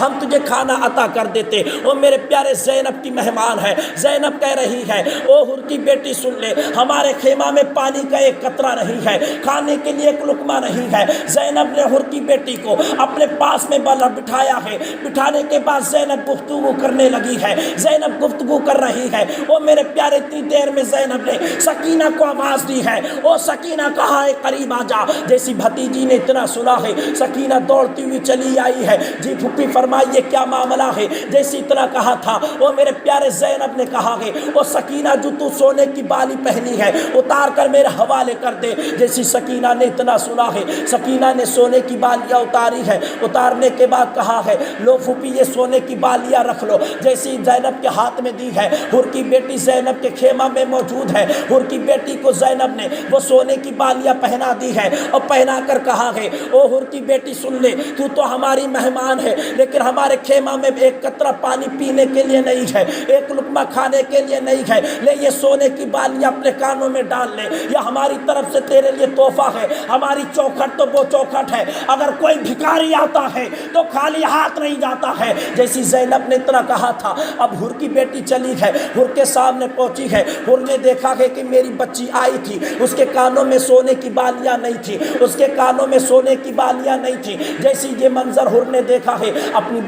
ہم تجھے کھانا عطا کر دیتے۔ وہ میرے پیارے زینب کی مہمان ہے، زینب کہہ رہی ہے او حر کی بیٹی سن لے، ہمارے خیمہ میں پانی کا ایک قطرہ نہیں ہے، کھانے کے لیے ایک لقمہ نہیں ہے۔ زینب نے حر کی بیٹی کو اپنے پاس میں بٹھایا ہے، بٹھانے کے بعد زینب گفتگو کرنے لگی ہے، زینب گفتگو کر رہی ہے۔ وہ میرے پیارے اتنی دیر میں زینب نے سکینہ کو آواز دی ہے، او سکینہ کہاں ہے، قریب آ جا۔ جیسی بھتیجی نے اتنا سنا ہے سکینہ دوڑتی ہوئی چلی آئی ہے، جی پھپھی فرمائیے کیا معاملہ ہے؟ جیسی اتنا کہا تھا وہ میرے پیارے زینب نے کہا ہے وہ سکینہ جو تو سونے کی بالی پہنی ہے اتار کر میرے حوالے کر دے۔ جیسی سکینہ نے اتنا سنا ہے سکینہ نے سونے کی بالیاں اتاری ہے، اتارنے کے بعد کہا ہے لو پھوپھی یہ سونے کی بالیاں رکھ لو۔ جیسی زینب کے ہاتھ میں دی ہے، حر کی بیٹی زینب کے خیمہ میں موجود ہے، حر کی بیٹی کو زینب نے وہ سونے کی بالیاں پہنا دی ہے اور پہنا کر کہا ہے او حر کی بیٹی سن لے، تو ہماری مہمان ہے لیکن ہمارے خیمہ میں ایک قطرہ پانی پینے کے لیے نہیں ہے، ایک لقمہ کھانے کے لیے نہیں ہے، لے یہ سونے کی بالیاں اپنے کانوں میں ڈال لے، یہ ہماری طرف سے تیرے لیے تحفہ ہے۔ ہماری چوکھٹ تو وہ چوکھٹ ہے، اگر کوئی بھکاری آتا ہے تو خالی ہاتھ نہیں جاتا ہے۔ جیسی زینب نے اتنا کہا تھا اب حر کی بیٹی چلی ہے، حر کے سامنے پہنچی ہے، حر نے دیکھا ہے کہ میری بچی آئی تھی، اس کے کانوں میں سونے کی بالیاں نہیں تھی، اس کے کانوں میں سونے کی بالیاں نہیں تھی۔ جیسی یہ منظر حر نے دیکھا ہے اپنی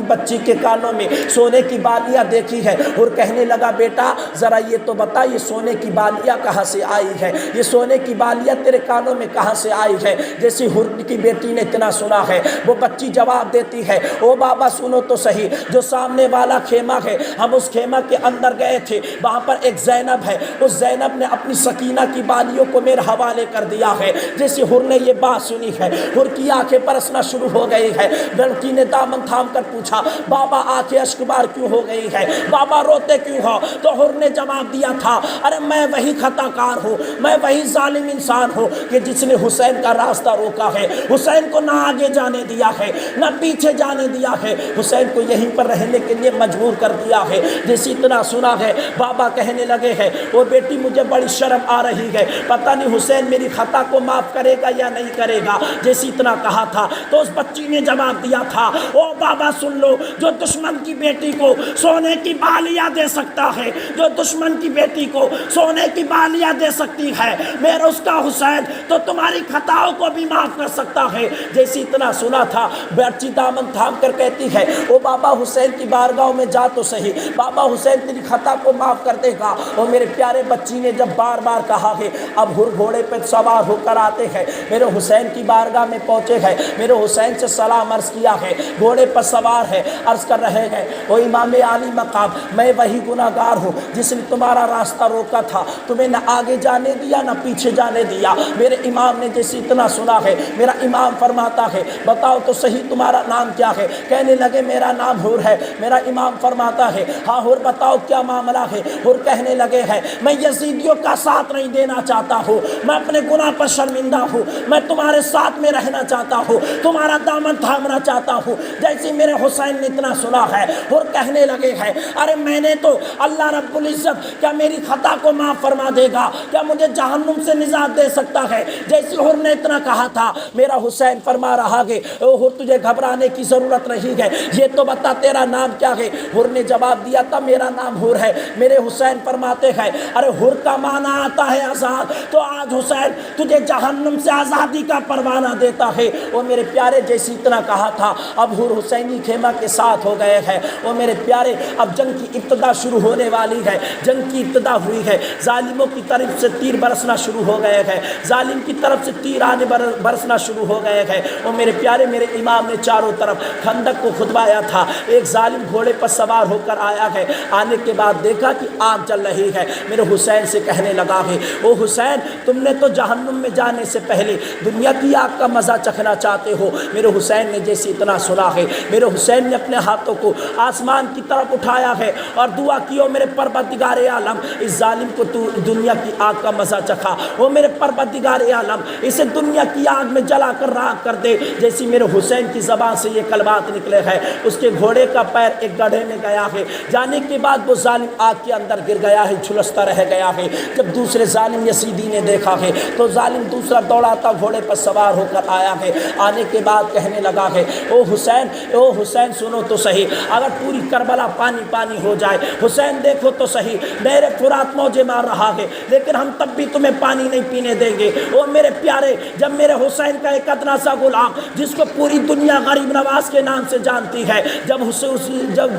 بچی کے کانوں میں سونے کی بالیاں دیکھی ہے، حر کہنے لگا بیٹا ذرا یہ تو بتا یہ سونے کی بالیاں کہاں سے آئی ہے، یہ سونے کی بالیاں تیرے کانوں میں کہاں سے آئی ہے؟ جیسی حر کی بیٹی نے اتنا سنا ہے وہ بچی جواب دیتی ہے او بابا سنو تو صحیح، جو سامنے والا خیمہ ہے ہم اس خیمہ کے اندر گئے تھے، وہاں پر ایک زینب ہے، اس زینب نے اپنی سکینہ کی بالیوں کو میرے حوالے کر دیا ہے۔ جیسی حر نے یہ بات سنی ہے حر کی آنکھیں برسنا شروع ہو گئی ہے، لڑکی نے دامن تھام کر پوچھا بابا آنکھیں اشکبار کیوں ہو گئی ہے، بابا روتے کیوں ہو؟ تو حر نے جواب دیا تھا ارے میں وہی خطا کار ہوں، میں وہی ظالم انسان ہوں کہ جس نے حسین کا راستہ روکا ہے، حسین کو نہ آگے جانے دیا ہے نہ پیچھے جانے دیا ہے، حسین کو یہیں پر رہنے کے لیے مجبور کر دیا ہے۔ جیسی اتنا سنا ہے بابا کہنے لگے ہیں وہ بیٹی مجھے بڑی شرم آ رہی ہے، پتہ نہیں حسین میری خطا کو معاف کرے گا یا نہیں کرے گا۔ جیسی اتنا کہا تھا تو اس بچی نے جواب دیا تھا او بابا سن لو، جو دشمن کی بیٹی کو سونے کی بالیاں دے سکتا ہے، جو دشمن کی بیٹی کو سونے کی بالیاں دے سکتی ہے، میرا اس کا حسین تو تمہاری خطاؤں کو بھی معاف کر سکتا ہے۔ جیسی اتنا سنا تھا بچی دامن تھام کر کہتی ہے او بابا حسین کی بارگاہ میں جا تو صحیح، بابا حسین تیری خطا کو معاف کر دے گا۔ اور میرے پیارے بچی نے جب بار بار کہا ہے اب حر گھوڑے پہ سوار ہو کر آتے ہیں، میرے حسین کی بارگاہ میں پہنچے ہیں، میرے حسین سے سلام عرض کیا ہے، گھوڑے پر سوار ہے، عرض کر رہے ہیں او امام عالی مقام میں وہی گناہگار ہوں جس نے تمہارا راستہ روکا تھا، تمہیں نہ آگے جانے دیا نہ پیچھے جانے دیا۔ میرے امام نے جیسے اتنا سنا ہے میرا امام فرماتا ہے بتاؤ تو صحیح تمہارا نام کیا ہے؟ کہنے لگے میرا نام حر ہے۔ میرا امام فرماتا ہے ہاں حر بتاؤ کیا معاملہ ہے؟ حر کہنے لگے ہیں میں یزیدیوں کا ساتھ نہیں دینا چاہتا ہوں، میں اپنے گناہ پر شرمندہ ہوں، میں تمہارے ساتھ میں رہنا چاہتا ہوں، تمہارا دامن تھامنا چاہتا ہوں۔ جیسے میرے حسین نے اتنا سنا ہے حر کہنے لگے ہیں ارے میں نے تو اللہ رب العزت کیا میری خطا کو معاف فرما دے گا، کیا مجھے جہنم سے نجات دے سکتا ہے؟ جیسے حر نے اتنا کہا تھا میرا حسین فرما رہا ہے او حر تجھے گھبرانے کی ضرورت نہیں ہے، یہ تو بتا تیرا نام کیا ہے؟ حر نے جواب دیا تھا میرا نام حر ہے۔ میرے حسین فرماتے ہیں ارے حر کا معنی آتا ہے آزاد، تو آج حسین تجھے جہنم سے آزادی کا پروانہ دیتا ہے۔ وہ میرے پیارے جیسی اتنا کہا تھا اب حر حسینی خیمہ کے ساتھ ہو گئے ہیں۔ وہ میرے پیارے اب جنگ کی ابتدا شروع ہونے والی ہے، جنگ کی ابتدا ہوئی ہے، ظالموں کی طرف سے تیر برسنا شروع ہو گئے ہیں، ظالم کی طرف سے تیر آنے برسنا شروع ہو گئے ہیں۔ وہ میرے پیارے میرے امام نے چاروں طرف خندق کو کھدوایا تھا، ایک ظالم گھوڑے پر سوار ہو کر آیا ہے، آنے کے بعد دیکھا کہ آگ جل رہی ہے، میرے حسین سے کہنے لگا ہے او حسین تم نے تو جہنم میں جانے سے پہلے دنیا کی آگ کا مزہ چکھنا چاہتے ہو۔ میرے حسین نے جیسے اتنا سنا ہے میرے حسین نے اپنے ہاتھوں کو آسمان کی طرف اٹھایا ہے اور دعا کی او میرے پروردگار عالم اس ظالم کو تو دنیا کی آگ کا مزہ چکھا، وہ میرے پروردگار عالم اسے دنیا کی آگ میں جلا کر راکھ کر دے۔ جیسی میرے حسین کی زبان سے یہ کلمات نکلے ہیں اس کے گھوڑے کا پیر ایک گڑھے میں گیا ہے، جانے کے بعد وہ ظالم آگ کے اندر گر گیا ہے، جھلستا رہ گیا ہے۔ جب دوسرے ظالم یزیدی نے دیکھا ہے تو ظالم دوسرا دوڑاتا گھوڑے پر سوار ہو کر آیا ہے، آنے کے بعد کہنے لگا ہے او حسین سنو تو صحیح، اگر پوری کربلا پانی پانی ہو جائے، حسین دیکھو تو صحیح، نہر فرات موجے مار رہا ہے، لیکن ہم تب بھی تمہیں پانی نہیں پینے دیں گے۔ او میرے پیارے، جب میرے حسین کا ایک ادنا سا غلام جس کو پوری دنیا غریب نواز کے نام سے جانتی ہے، جب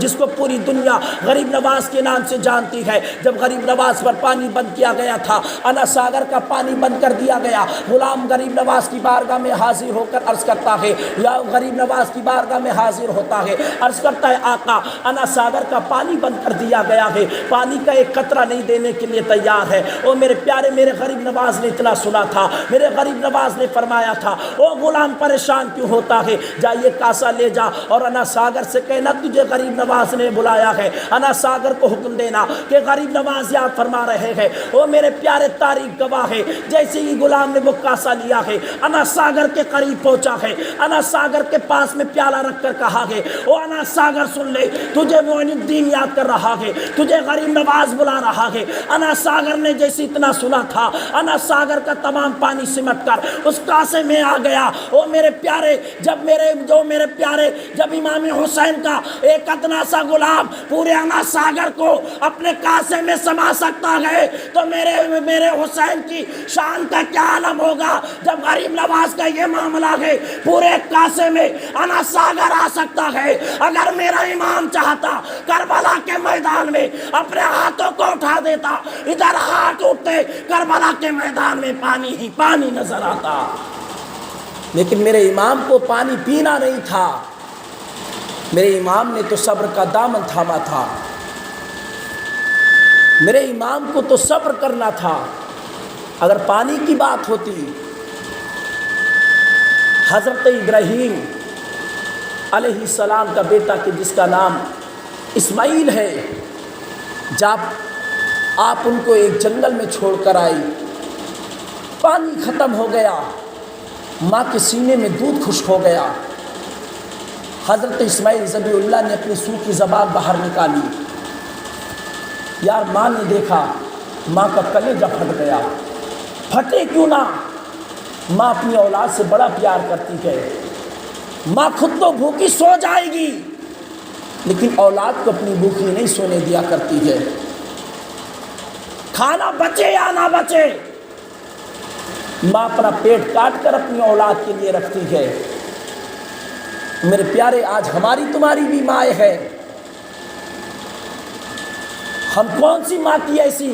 جس کو پوری دنیا غریب نواز کے نام سے جانتی ہے، جب غریب نواز پر پانی بند کیا گیا تھا، انا ساگر کا پانی بند کر دیا گیا، غلام غریب نواز کی بارگاہ میں حاضر ہو کر عرض کرتا ہے، یا غریب نواز کی بارگاہ میں حاضر ہوتا ہے، عرض کرتا ہے آقا انا ساگر کا پانی بند کر دیا گیا ہے، پانی کا ایک قطرہ نہیں دینے کے لیے تیار ہے۔ او میرے پیارے، میرے غریب نواز نے اتنا سنا تھا، میرے غریب نواز نے فرمایا تھا، او غلام پریشان کیوں ہوتا ہے، جا یہ کاسا لے جا اور انا ساگر سے کہنا تجھے غریب نواز نے بلایا ہے۔ انا ساگر کو حکم دینا کہ غریب نواز یاد فرما رہے ہیں۔ او میرے پیارے، تاریخ گواہ ہے، جیسے ہی غلام نے وہ کاسا لیا ہے، انا ساگر کے قریب پہنچا ہے، انا ساگر کے پاس میں پیالہ رکھ کر کہا ہے، او انا ساگر سن لے، تجھے معین الدین یاد کر رہا ہے، تجھے غریب نواز بلا رہا ہے۔ انا ساگر نے جیسے اتنا سنا تھا، انا ساگر کا تمام پانی سمٹ کر اس کاسے میں آ گیا۔ او میرے پیارے، جب امام حسین کا ایک ادنا سا غلام پورے انا ساگر کو اپنے کاسے میں سما سکتا ہے تو میرے حسین کی شان کا کیا عالم ہوگا جب غریب نواز کا یہ معاملہ ہے پورے کاسے میں انا ساگر آ سکتا ہے۔ اگر میرا امام چاہتا کربلا کے میدان میں اپنے ہاتھوں کو اٹھا دیتا، ادھر ہاتھ اٹھتے، کربلا کے میدان میں پانی ہی پانی نظر آتا، لیکن میرے امام کو پانی پینا نہیں تھا، میرے امام نے تو صبر کا دامن تھاما تھا، میرے امام کو تو صبر کرنا تھا۔ اگر پانی کی بات ہوتی، حضرت ابراہیم علیہ السلام کا بیٹا کہ جس کا نام اسماعیل ہے، جب آپ ان کو ایک جنگل میں چھوڑ کر آئی، پانی ختم ہو گیا، ماں کے سینے میں دودھ خشک ہو گیا، حضرت اسماعیل ذبیح اللہ نے اپنی سوکھی زبان باہر نکالی، یار ماں نے دیکھا، ماں کا کلیجہ پھٹ گیا۔ پھٹے کیوں نہ، ماں اپنی اولاد سے بڑا پیار کرتی ہے، ماں خود تو بھوکی سو جائے گی لیکن اولاد کو اپنی بھوکی نہیں سونے دیا کرتی ہے، کھانا بچے یا نہ بچے ماں اپنا پیٹ کاٹ کر اپنی اولاد کے لیے رکھتی ہے۔ میرے پیارے، آج ہماری تمہاری بھی مائیں ہے، ہم کون سی ماں کی ایسی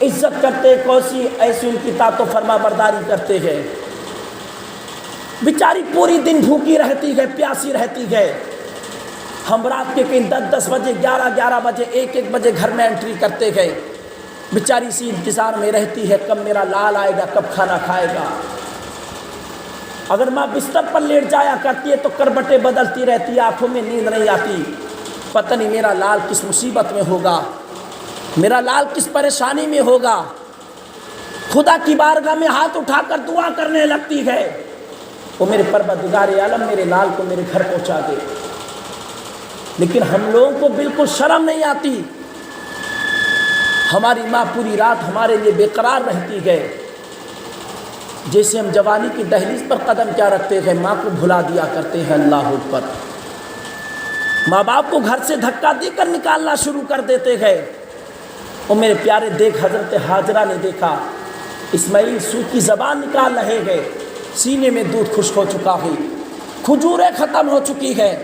عزت کرتے، کون سی ایسی ان کی طاعت و فرما برداری کرتے ہیں، بیچاری پوری دن بھوکی رہتی ہے، پیاسی رہتی ہے، ہم رات کے کہیں 10 بجے، 11 بجے، 1 بجے گھر میں انٹری کرتے گئے، بیچاری سی انتظار میں رہتی ہے کب میرا لال آئے گا، کب کھانا کھائے گا۔ اگر ماں بستر پر لیٹ جایا کرتی ہے تو کربٹیں بدلتی رہتی ہے، آنکھوں میں نیند نہیں آتی، پتہ نہیں میرا لال کس مصیبت میں ہوگا، میرا لال کس پریشانی میں ہوگا۔ خدا کی بارگاہ میں ہاتھ اٹھا کر دعا کرنے لگتی ہے، وہ میرے پروردگار عالم میرے لال کو میرے گھر پہنچا دے۔ لیکن ہم لوگوں کو بالکل شرم نہیں آتی، ہماری ماں پوری رات ہمارے لیے بے قرار رہتی ہے، جیسے ہم جوانی کی دہلیز پر قدم کیا رکھتے ہیں ماں کو بھلا دیا کرتے ہیں۔ اللہ اکبر، ماں باپ کو گھر سے دھکا دے کر نکالنا شروع کر دیتے ہیں۔ اور میرے پیارے، دیکھ حضرت حاجرہ نے دیکھا اسماعیل سوکھی زبان نکال رہے ہیں، سینے میں دودھ خشک ہو چکا ہے، کھجوریں ختم ہو چکی ہے،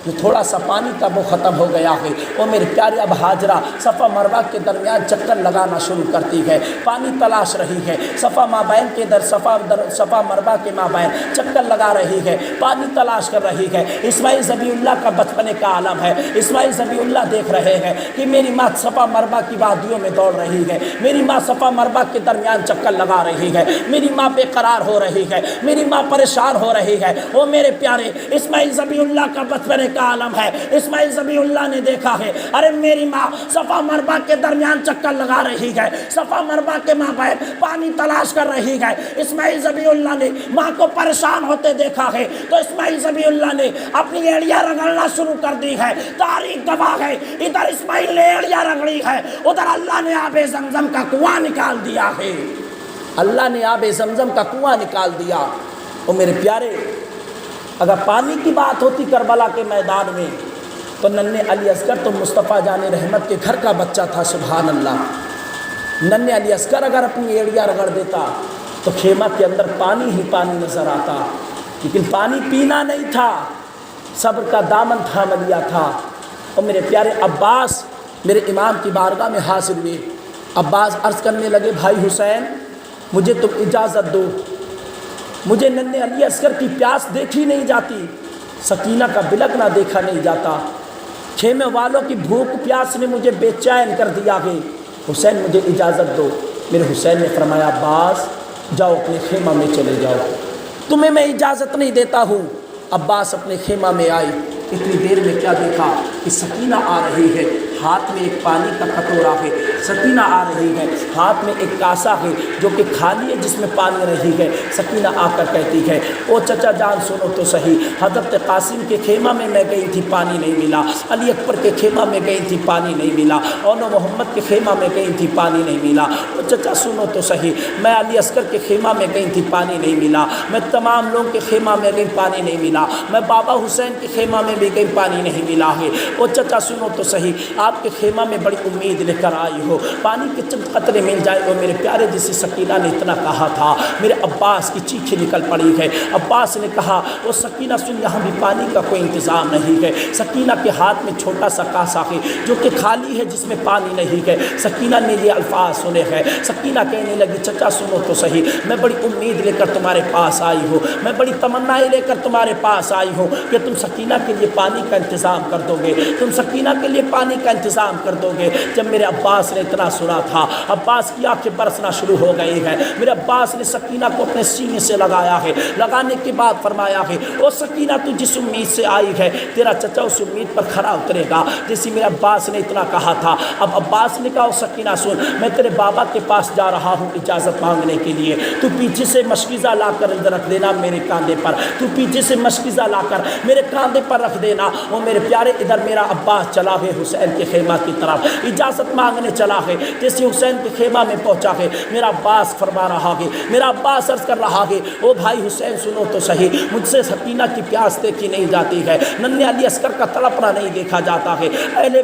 جو تھوڑا سا پانی تھا وہ ختم ہو گیا ہے۔ اور میرے پیارے، اب حاجرہ صفا مروہ کے درمیان چکر لگانا شروع کرتی ہے، پانی تلاش رہی ہے، صفا مابین کے صفا مروہ کے مابین چکر لگا رہی ہے، پانی تلاش کر رہی ہے۔ اسماعیل ذبیح اللہ کا بچپنے کا عالم ہے، اسماعیل ذبیح اللہ دیکھ رہے ہیں کہ میری ماں صفا مروہ کی وادیوں میں دوڑ رہی ہے، میری ماں صفا مروہ کے درمیان چکر لگا رہی ہے، میری ماں بے قرار ہو رہی ہے، میری ماں پریشان ہو رہی ہے۔ وہ میرے پیارے، اسماعیل ذبیح اللہ کا بچپنے کا عالم ہے، اسماعیل ذبیح اللہ نے دیکھا ہے، ارے میری ماں صفا مروہ کے درمیان چکر لگا رہی ہے، صفا مروہ کے مابین پانی تلاش کر رہی ہے۔ اسماعیل ذبیح اللہ نے ماں کو پریشان ہوتے دیکھا ہے تو اسماعیل ذبیح اللہ نے اپنی ایڑیاں رگڑنا شروع کر دی ہے۔ تاریخ گواہ ہے، ادھر اسماعیل نے ایڑیاں رگڑی ہے، ادھر اللہ نے آب زمزم کا کنواں نکال دیا ہے، اللہ نے آب زمزم کا کنواں نکال دیا۔ اور میرے پیارے، اگر پانی کی بات ہوتی کربلا کے میدان میں تو ننھے علی اصغر تو مصطفیٰ جان رحمت کے گھر کا بچہ تھا، سبحان اللہ۔ ننھے علی اصغر اگر اپنی ایڑیاں رگڑ دیتا تو خیمہ کے اندر پانی ہی پانی نظر آتا، لیکن پانی پینا نہیں تھا، صبر کا دامن تھام لیا تھا۔ اور میرے پیارے عباس میرے امام کی بارگاہ میں حاضر ہوئے۔ عباس عرض کرنے لگے، بھائی حسین مجھے تم اجازت دو، مجھے ننھے علی اصغر کی پیاس دیکھی نہیں جاتی، سکینہ کا بلکنا دیکھا نہیں جاتا، خیمے والوں کی بھوک پیاس نے مجھے بے چین کر دیا ہے، حسین مجھے اجازت دو۔ میرے حسین نے فرمایا، عباس جاؤ اپنے خیمہ میں چلے جاؤ، تمہیں میں اجازت نہیں دیتا ہوں۔ عباس اپنے خیمہ میں آئی، اتنی دیر میں کیا دیکھا کہ سکینہ آ رہی ہے، ہاتھ میں ایک پانی کا کٹورا ہے، سکینہ آ رہی ہے، ہاتھ میں ایک کاسا ہے جو کہ خالی ہے جس میں پانی رہی ہے۔ سکینہ آ کر کہتی ہے، او چچا جان سنو تو صحیح، حضرت قاسم کے خیمہ میں گئی تھی پانی نہیں ملا، علی اکبر کے خیمہ میں گئی تھی پانی نہیں ملا، اور محمد کے خیمہ میں گئی تھی پانی نہیں ملا۔ او چچا سنو تو صحیح، میں علی اصغر کے خیمہ میں گئی تھی پانی نہیں ملا، میں تمام لوگوں کے خیمہ میں گئی پانی نہیں ملا، میں بابا حسین کے خیمہ میں بھی گئی پانی نہیں ملا ہے۔ او چچا سنو تو صحیح، آپ کے خیمہ میں بڑی امید لے کر آئی ہو، پانی کے چند قطرے مل جائے گا۔ میرے پیارے جیسے سکینہ نے اتنا کہا تھا، میرے عباس کی چیخیں نکل پڑی ہے۔ عباس نے کہا، او سکینہ سن، یہاں بھی پانی کا کوئی انتظام نہیں ہے۔ سکینہ کے ہاتھ میں چھوٹا سا کاسا ہے جو کہ خالی ہے جس میں پانی نہیں ہے۔ سکینہ نے یہ الفاظ سنے ہیں، سکینہ کہنے لگی، چچا سنو تو صحیح، میں بڑی امید لے کر تمہارے پاس آئی ہوں، میں بڑی تمنائیں لے کر تمہارے پاس آئی ہوں کہ تم سکینہ کے لیے پانی کا انتظام کر دو گے، تم سکینہ کے لیے پانی کا انتظام کر دو گے۔ جب میرے عباس نے اتنا سنا تھا، عباس کی آنکھیں برسنا شروع ہو گئی ہے۔ میرے عباس نے سکینہ کو اپنے سینے سے لگایا ہے، لگانے کے بعد فرمایا ہے، او سکینہ تو جس امید سے آئی ہے تیرا چچا اس امید پر کھرا اترے گا جیسے میرے عباس نے اتنا کہا تھا۔ اب عباس نے کہا، او سکینہ سن، میں تیرے بابا کے پاس جا رہا ہوں اجازت مانگنے کے لیے، تو پیچھے سے مشکیزہ لا کر رکھ دینا میرے کاندھے پر، تو پیچھے سے مشکیزہ لا کر میرے کاندھے پر رکھ دینا۔ وہ میرے پیارے ادھر میرا عباس چلا ہے حسین کے خیمہ کی طرف، اجازت مانگنے چلا ہے۔ جیسے حسین کے خیمہ میں پہنچا ہے، میرا عباس فرما رہا ہے، میرا عباس عرض کر رہا ہے، او بھائی حسین سنو تو صحیح، مجھ سے سکینہ کی پیاس دیکھی نہیں جاتی ہے، ننھے علی اصغر کا تڑپنا نہیں دیکھا جاتا ہے، اہل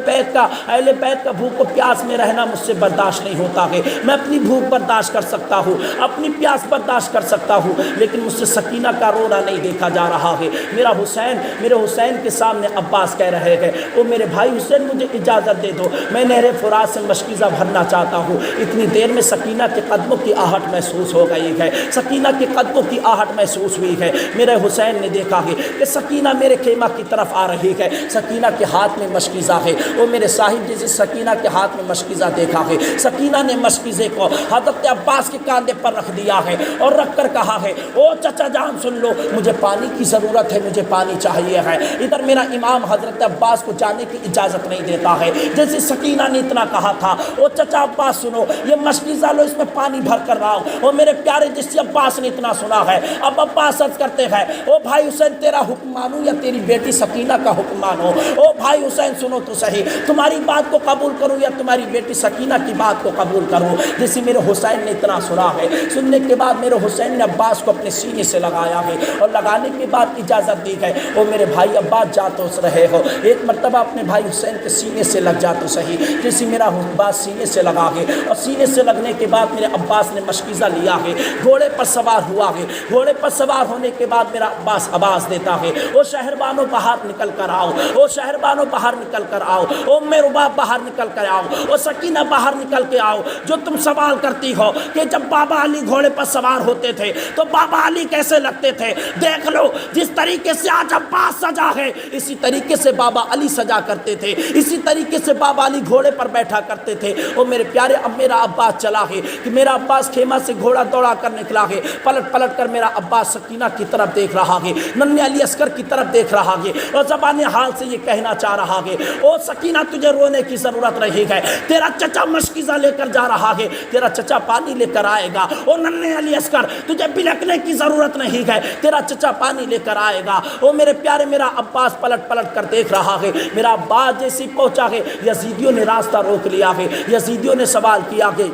بیت کا بھوک و پیاس میں رہنا مجھ سے برداشت نہیں ہوتا ہے۔ میں اپنی بھوک برداشت کر سکتا ہوں، اپنی پیاس برداشت کر سکتا ہوں، لیکن مجھ سے سکینہ کا رونا نہیں دیکھا جا رہا ہے۔ میرے حسین کے سامنے عباس کہہ رہے ہیں، او میرے بھائی حسین مجھے اجازت دے دو، میں نہر فرات سے مشکیزہ بھرنا چاہتا ہوں۔ اتنی دیر میں سکینہ کے قدموں کی آہٹ محسوس ہو گئی ہے، سکینہ کے قدموں کی آہٹ محسوس ہوئی ہے۔ میرے حسین نے دیکھا ہے کہ سکینہ میرے خیمہ کی طرف آ رہی ہے، سکینہ کے ہاتھ میں مشکیزہ ہے۔ وہ میرے صاحب جیسے سکینہ کے ہاتھ میں مشکیزہ دیکھا ہے، سکینہ نے مشکیزے کو حضرت عباس کے کاندھے پر رکھ دیا ہے اور رکھ کر کہا ہے، او چچا جان سن لو، مجھے پانی کی ضرورت ہے، مجھے پانی چاہیے ہے۔ ادھر میرا امام حضرت عباس کو جانے کی اجازت نہیں دیتا ہے۔ جیسے سکینہ نے اتنا کہا تھا، او چچا عباس سنو، یہ مشکیزہ لو، اس میں پانی بھر کر رہا ہوں۔ اور میرے پیارے جس سے عباس نے اتنا سنا ہے، اب عباس عرض کرتے ہیں، او بھائی حسین تیرا حکم مانوں یا تیری بیٹی سکینہ کا حکم مانو؟ او بھائی حسین سنو تو صحیح، تمہاری بات کو قبول کروں یا تمہاری بیٹی سکینہ کی بات کو قبول کروں؟ جیسے میرے حسین نے اتنا سنا ہے، سننے کے بعد میرے حسین نے عباس کو اپنے سینے سے لگایا ہے اور لگانے کے بعد اجازت دی ہے، او میرے بھائی عباس جا تو رہے ہو، ایک مرتبہ اپنے بھائی حسین کے سینے سے لگ جا تو صحیح۔ جیسے میرا عباس سینے سے لگا ہے اور سینے سے لگنے کے بعد میرے عباس نے مشکیزہ لیا ہے، گھوڑے پر سوار ہوا ہے، گھوڑے پر سوار ہونے کے بعد میرا عباس آواز دیتا ہے، او شہربانو باہر نکل کر آؤ، او شہربانو باہر نکل کر آؤ، او میرے رباب باہر نکل کر آؤ، او سکینہ باہر نکل کے آؤ۔ جو تم سوال کرتی ہو کہ جب بابا علی گھوڑے پر سوار ہوتے تھے تو بابا علی کیسے لگتے تھے، دیکھ لو، جس طریقے سے آج عباس سجا ہے اسی طریقے سے بابا علی سجا کرتے تھے، اسی طریقے سے بابا علی گھوڑے پر بیٹھا کرتے تھے۔ او میرے پیارے، اب میرا عباس چلا ہے کہ میرا عباس خیمہ سے گھوڑا دوڑا کر نکلا ہے، پلٹ پلٹ کر میرا عباس سکینہ کی طرف دیکھ رہا ہے، ننھے علی اصغر کی طرف دیکھ رہا ہے اور زبان حال سے یہ کہنا چاہ رہا ہے، او سکینہ تجھے رونے کی ضرورت نہیں ہے، تیرا چچا مشکیزہ لے کر جا رہا ہے، تیرا چچا پانی لے کر آئے گا۔ او ننھے علی اصغر تجھے بلکنے کی ضرورت نہیں ہے، تیرا چچا پانی لے کر آئے گا۔ او میرے پیارے، میرا عباس پلٹ پلٹ کر دیکھ رہا ہے، میرا عباس جیسی پہنچا ہے، یزیدیوں نے راستہ روک لیا ہے، یزیدیوں نے سوال کیا کہ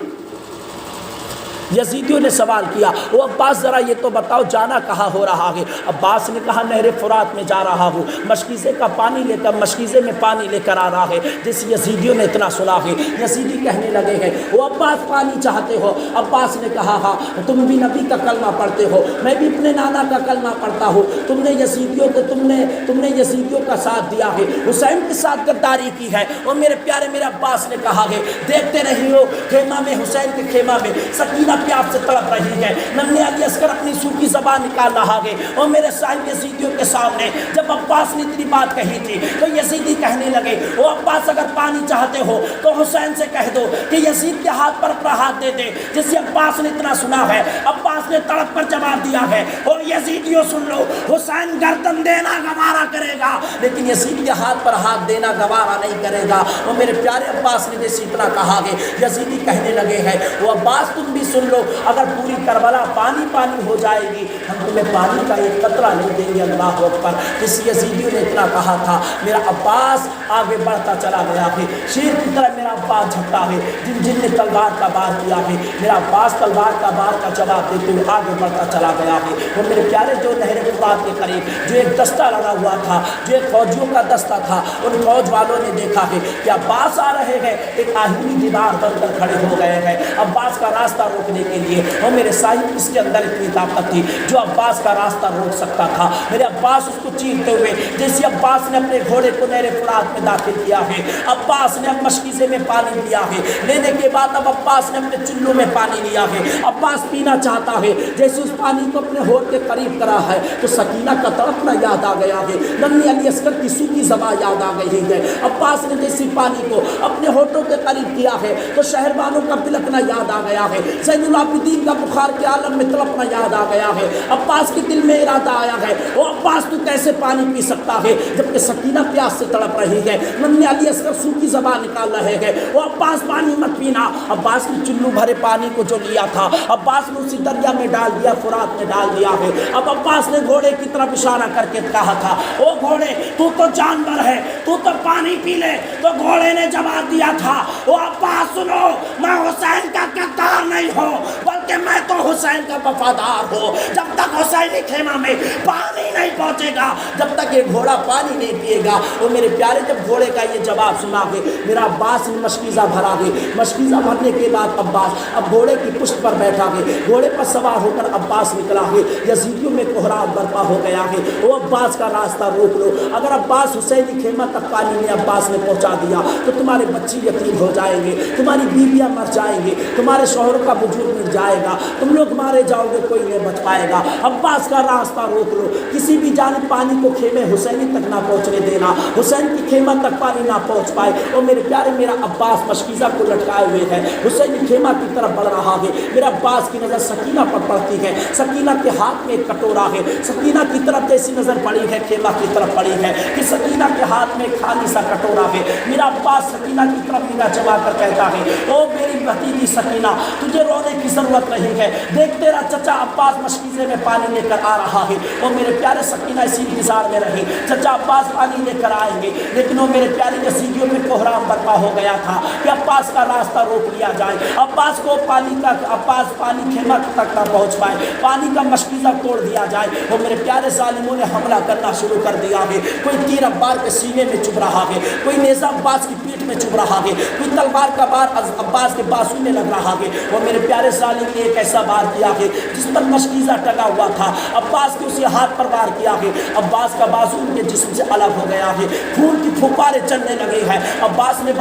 یزیدیوں نے سوال کیا وہ عباس ذرا یہ تو بتاؤ جانا کہاں ہو رہا ہے؟ عباس نے کہا نہر فرات میں جا رہا ہوں، مشکیزے کا پانی لے کر مشکیزے میں پانی لے کر آ رہا ہے۔ جس یزیدیوں نے اتنا سنا ہے یزیدی کہنے لگے ہیں وہ عباس پانی چاہتے ہو؟ عباس نے کہا ہاں تم بھی نبی کا کلمہ پڑھتے ہو، میں بھی اپنے نانا کا کلمہ پڑھتا ہوں، تم نے یزیدیوں کو تم نے یزیدیوں کا ساتھ دیا ہے، حسین کے ساتھ غداری کی ہے۔ اور میرے پیارے میرے عباس نے کہا ہے دیکھتے نہیں ہو خیمہ میں حسین کے خیمہ میں سکینہ پیاس سے تڑپ رہی ہے، ننھے علی اصغر اپنی سوکھی زبان نکال رہا ہے۔ اور میرے صاحب یزیدیوں کے سامنے جب عباس نے اتنی بات کہی تھی تو یزیدی کہنے لگے وہ عباس اگر پانی چاہتے ہو تو حسین سے کہہ دو کہ یزید کے ہاتھ پر اپنا ہاتھ دے دے۔ جسے عباس نے اتنا سنا ہے عباس نے تڑپ کر جواب دیا ہے اور یزیدیوں سن لو حسین گردن دینا گوارا کرے گا لیکن یزید کے ہاتھ پر ہاتھ دینا گوارا نہیں کرے گا۔ اور میرے پیارے عباس نے جیسے اتنا کہا کہ یزیدی کہنے لگے ہیں وہ عباس تم بھی سن لو اگر پوری کربلا پانی پانی ہو جائے گی ہم تمہیں پانی کا ایک قطرہ نہیں دیں گے۔ اللہ اکبر۔ جس یزیدیوں نے اتنا کہا تھا میرا عباس آگے بڑھتا چلا گیا ہے، شیر کی طرح میرا عباس جھکتا ہے، جن جن نے تلوار کا بار کیا ہے میرا عباس تلوار کا بار کا جواب دیتے ہوئے آگے بڑھتا چلا گیا ہے۔ اور میرے پیارے جو نہر فرات کے قریب جو ایک دستہ لگا ہوا تھا جو ایک فوجیوں کا دستہ تھا ان فوج والوں نے دیکھا ہے کہ عباس آ رہے ہیں، ایک آہنی دیوار بن کر کھڑے ہو گئے ہیں عباس کا راستہ روکنے کے لیے۔ اور میرے صاحب اس کے اندر اتنی طاقت تھی جو عباس کا راستہ روک سکتا تھا۔ میرے عباس اس کو چیرتے ہوئے جیسے عباس نے اپنے گھوڑے کو نہر فرات میں داخل کیا ہے، عباس نے اب مشکیزے میں پانی لیا ہے، لینے کے بعد اب عباس نے اپنے چلوں میں پانی لیا ہے، عباس پینا چاہتا ہے، جیسے اس پانی کو اپنے ہونٹ کے قریب کرا ہے تو سکینہ کا تڑپنا یاد آ گیا ہے، ننھے علی اصغر کی سوکھی زبان یاد آ گئی ہے۔ عباس نے جیسے پانی کو اپنے ہونٹوں کے قریب کیا ہے تو شہربانوں کا بلکنا یاد آ گیا ہے، زین العابدین کا بخار کے عالم میں تڑپنا یاد آ گیا ہے۔ عباس کے دل میں ارادہ آیا ہے وہ عباس تو کیسے پانی پی سکتا ہے جبکہ سکینہ پیاس سے تڑپ رہی ہے، ننھے علی اصغر سوکھی زبان نکال رہے ہیں، وہ عباس پانی مت پینا۔ عباس نے چلو بھرے پانی کو جو لیا تھا عباس نے اسی دریا میں ڈال دیا، فرات میں ڈال دیا ہے۔ اب عباس نے گھوڑے کی طرف اشارہ کر کے کہا تھا او گھوڑے تو جانور ہے تو پانی پی لے، تو گھوڑے نے جواب دیا تھا او عباس سنو میں حسین کا غدار نہیں ہوں بلکہ میں تو حسین کا وفادار ہوں۔ جب تک حسینی خیمہ میں پانی نہیں پہنچے گا جب تک یہ گھوڑا پانی نہیں پیے گا۔ اور میرے پیارے جب گھوڑے کا یہ جواب سنا ہے میرا عباس نے مشکیزہ بھرا ہے، مشکیزہ بھرنے کے بعد عباس اب گھوڑے کی پشت پر بیٹھا ہے، گھوڑے پر سوار ہو کر عباس نکلا ہے، یزیدیوں میں کوہرام برپا ہو گیا ہے۔ وہ عباس کا راستہ روک لو، اگر عباس حسینی خیمہ تک پانی میں عباس نے پہنچا دیا تو تمہارے بچے یتیم ہو جائیں گے، تمہاری بیویاں مر جائیں گے، تمہارے شوہر کا وجود مٹ جائے گا، تم لوگ مارے جاؤ گے، کوئی نہیں بچ پائے گا۔ عباس کا راستہ روک لو، کسی بھی جانب پانی کو خیمے حسینی تک نہ پہنچنے دینا، حسین کی خیمہ تک پانی نہ پہنچ پائے۔ اور میرے پیارے میرا عباس مشکیزہ کو لٹکائے ہوئے ہے، حسینی خیمہ کی طرف بڑھ رہا ہے، میرا عباس کی نظر سکینہ پر پڑتی ہے، سکینہ کے ہاتھ میں ایک کٹورا ہے، سکینہ کی طرف جیسی نظر پڑی ہے خیمہ کی طرف پڑی ہے کہ سکینہ کے ہاتھ میں خالی سا کٹورا ہے۔ میرا عباس سکینہ کی طرف نگاہ جما کر کہتا ہے او میری بھتیجی سکینہ تجھے رونے کی ضرورت نہیں ہے، دیکھ تیرا چچا عباس مشکیزے میں پانی لے کر آ رہا ہے۔ اور میرے پیارے سکینہ اسی انتظار میں رہی چچا عباس پانی لے کر آئیں گے، لیکن وہ میرے پیارے یزیدیوں میں کوہرام برپا ہو گیا تھا کہ عباس کا راستہ روک لیا جائے، عباس کو عباس پانی خیمہ تک نہ پہنچ پائے، پانی کا مشکیزہ توڑ دیا جائے۔ وہ میرے پیارے ظالموں نے حملہ کرنا شروع کر دیا ہے، کوئی تیر عباس کے سینے میں چبھ رہا ہے، کوئی نیزہ عباس کی پیٹھ میں چبھ رہا ہے، کوئی تلوار کا بار عباس کے بازو میں لگ رہا ہے۔ وہ میرے پیارے ظالم نے ایک ایسا بار کیا ہے جس پر مشکیزہ ٹنگا ہوا تھا، عباس کے اسی ہاتھ پر وار کیا ہے، عباس کا بازو ان کے جسم سے الگ ہو گیا ہے، خون کی پھوپارے چلنے لگے ہیں۔ عباس نے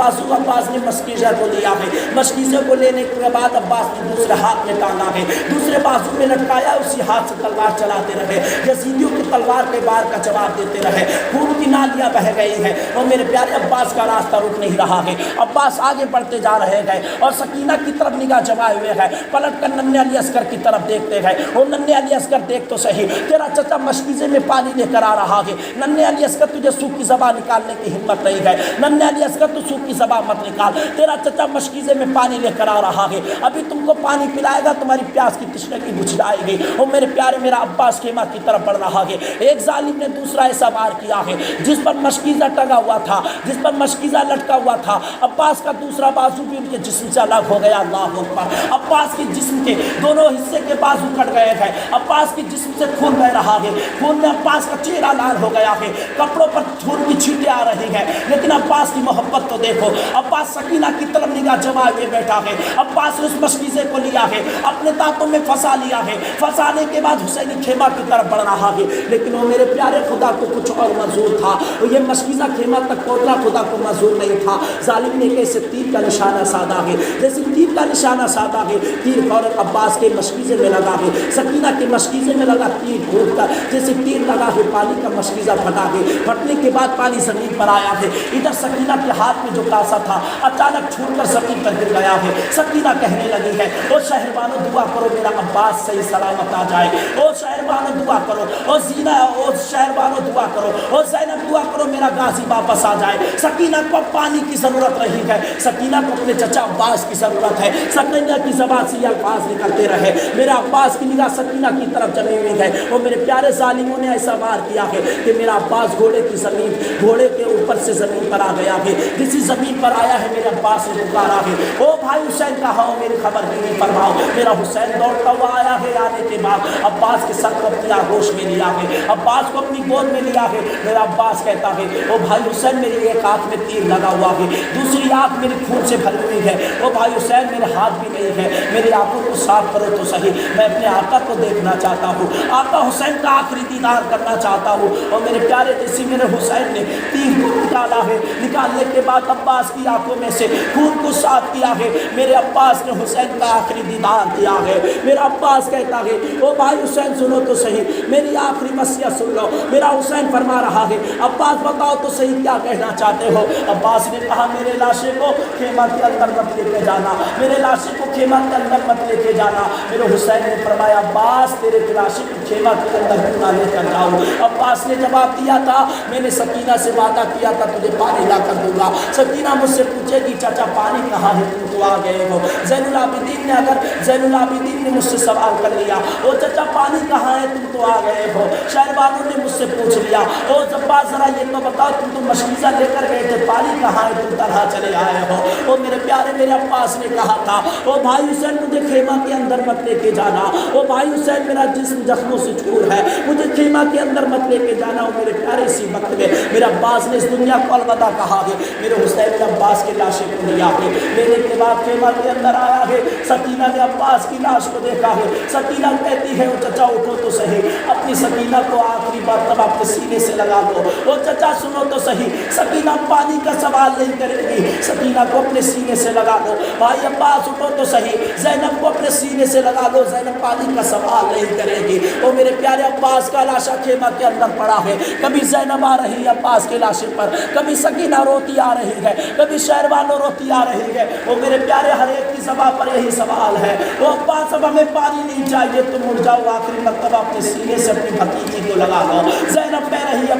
مشکیزہ کو لیا ہے، مشکیزے کو لینے کے بعد عباس نے دوسرے ہاتھ میں ٹانگا ہے، دوسرے بازو میں لٹکایا، اسی ہاتھ سے تلوار چلاتے رہے، یزیدیوں کی تلوار کے بار کا جواب دیتے رہے، خون کی نالیاں بہہ گئی ہیں۔ اور میرے پیارے عباس کا راستہ رک نہیں رہا ہے، عباس آگے بڑھتے جا رہے ہیں اور سکینہ کی طرف نگاہ جمائے ہوئے ہیں، پلٹ کر ننھے علی اصغر کی طرف دیکھتے ہیں۔ اور ننھے علی اصغر دیکھ تو صحیح تیرا چچا مشکیزے میں پانی لے کر آ رہا ہے، ننھے علی اصغر تجھے سوکھی زبان نکالنے کی ہمت نہیں ہے، ننھے علی اصغر تو سوکھی زبان مت نکال، تیرا چچا مشکیزے میں پانی لے کر آ رہا ہے، ابھی تم کو پانی پلائے گا تمہاری پیاس کی تشنگی بجھ جائے گی۔ اور میرے پیارے میرا عباس خیمہ کی طرف بڑھ رہا ہے، ایک ظالم نے دوسرا ایسا وار کیا ہے جس پر مشکیزہ ٹنگا ہوا تھا، جس پر مشکیزہ لٹکا ہوا تھا، عباس کا دوسرا بازو بھی ان کے جسم سے الگ ہو گیا۔ اللہ اکبر۔ عباس کے جسم کے دونوں حصے کے بازو کٹ گئے ہیں، عباس کے جسم سے خون بہ رہا ہے، خون میں عباس کا چہرہ لال ہو گیا ہے، کپڑوں پر خون کی چھینٹیں آ رہی ہیں، لیکن عباس کی محبت تو دیکھو۔ عباس سکینہ کی طرف نگاہ جمائے ہوئے بیٹھا ہے، عباس نے اس مشکیزے کو لیا ہے، اپنے دانتوں میں پھنسا لیا ہے، پھنسانے کے بعد حسینی خیمہ کی طرف بڑھ رہا ہے، لیکن وہ میرے پیارے خدا کو کچھ اور منظور تھا۔ یہ مشکیزہ خیمہ تک پہنچنا خدا کو منظور نہیں تھا۔ ظالم نے کیسے تیر کا نشانہ سادہ ہے، جیسے تیر کا نشانہ سادہ ہے، تیر فوراً عباس کے مشکیزے میں لگا ہے، سکینہ کے مشکیزے میں لگا، تیر پھوٹ کر جیسے تیر لگا ہے، پانی کا مشکیزہ پھٹا ہے، پھٹنے کے بعد پانی زمین پر آیا ہے۔ ادھر سکینہ کے ہاتھ میں جو کاسا تھا اچانک چھوٹ کر زمین پر گر گیا ہے۔ سکینہ کہنے لگی ہے، او شہربانو دعا کرو میرا عباس صحیح سلامت آ جائے، او شہربانو دعا کرو، او زینہ، او شہربانو دعا کرو، او زینب دعا کرو میرا غازی واپس آ جائے۔ سکینہ کو پانی کی ضرورت رہی ہے، سکینہ کو اپنے چچا عباس کی ضرورت ہے۔ سکینہ کی زبان سے یہ الفاظ نکلتے رہے، میرا عباس کی نگاہ سکینہ کی طرف جمی ہوئی ہے۔ وہ میرے پیارے ظالموں نے ایسا وار کیا ہے کہ میرا عباس گھوڑے کی زمین، گھوڑے کے اوپر سے زمین پر آ گیا ہے، جسی زمین پر آیا ہے میرے عباس نے پکارا ہے، او بھائی حسین کہاں ہو، میری خبر گیری فرماؤ۔ میرا حسین دوڑتا ہوا آیا ہے، آنے کے بعد عباس کے سر کو اپنی آغوش میں لیا ہے، عباس کو اپنی گود میں لیا ہے۔ میرا عباس کہتا ہے، او بھائی حسین میری ایک آنکھ میں تیر لگا ہوا ہے، دوسری آنکھ میری خون سے بھری ہوئی ہے، او بھائی حسین میرے ہاتھ بھی نہیں ہے، میری آنکھوں کو صاف کرو تو صحیح، میں اپنے آقا کو دیکھنا چاہتا ہوں، آقا حسین کا آخری دیدار کرنا چاہتا ہوں۔ اور میرے پیارے جیسے میرے حسین نے تیر کو نکالا ہے، نکالنے کے بعد عباس کی آنکھوں میں سے خون کو صاف کیا ہے، میرے عباس نے حسین کا آخری دیدار کیا ہے۔ میرا عباس کہتا ہے، او بھائی حسین سنو تو صحیح، میری آخری وصیت سن لو۔ میرا حسین فرما رہا ہے، عباس بتاؤ تو صحیح کیا کہنا چاہتے ہو۔ عباس نے کہا، میرے لاشے کو خیمہ کے اندر مت لے کے جانا، میرے لاشے کو خیمہ کے اندر مت لے کے جانا۔ میرے حسین نے فرمایا، عباس تیرے لاشے کو خیمہ کے اندر کیوں نہ لے کر جاؤں۔ عباس نے جواب دیا تھا، میں نے سکینہ سے وعدہ کیا تھا تجھے پانی لا کر دوں گا، سکینہ مجھ سے پوچھے گی چچا پانی کہاں ہے، تم تو آ گئے ہو۔ زین العابدین نے مجھ سے سوال کر لیا، او چچا پانی کہاں ہے، تم تو آ گئے ہو۔ شہربانو نے مجھ سے پوچھ لیا، او عباس ذرا یہ تو بتاؤ، تم تو مشکیزہ لے کر گئے تھے، پانی کہاں ہے، تم طرح چلے آئے ہو۔ او میرے پیارے میرے عباس نے کہا تھا، او بھائی حسین مجھے خیمہ کے اندر مت لے کے جانا، او بھائی حسین میرا جسم زخموں سے چور ہے، مجھے خیمہ کے اندر مت لے کے جانا۔ اور میرے پیارے اسی وقت میں میرے عباس نے اس دنیا کو الوداع کہا ہے، میرے حسین نے عباس کی لاشیں کو لیا ہے، لینے کے بعد خیمہ کے اندر آیا ہے، سکینہ نے عباس کی لاش کو دیکھا ہے، سکینہ کہتی ہے، او چچا اٹھو تو صحیح، اپنی سکینہ کو آخری مرتبہ اپنے سینے سے لگا دو۔ او چچا سنو تو صحیح، سکینہ پانی کا سوال نہیں کرے گی، سکینہ کو اپنے سینے سے لگا دو۔ بھائی عباس اٹھو تو صحیح، زینب کو اپنے سینے سے لگا دو، زینب پانی کا سوال نہیں کرے گی۔ او میرے پیارے عباس کا لاشا خیمہ کے اندر پڑا ہے، کبھی زینب آ رہی ہے عباس کے لاشے پر، کبھی سکینہ روتی آ رہی ہے، کبھی شہربانو روتی آ رہی ہے۔ وہ میرے پیارے ہر ایک کی زبان پر یہی سوال ہے، وہ عباس اب ہمیں پانی نہیں چاہیے، تم اٹھ جاؤ، آخری مرتبہ اپنے سینے سے اپنی بھتیجی کو لگا لو۔ زینب کہہ رہی ہے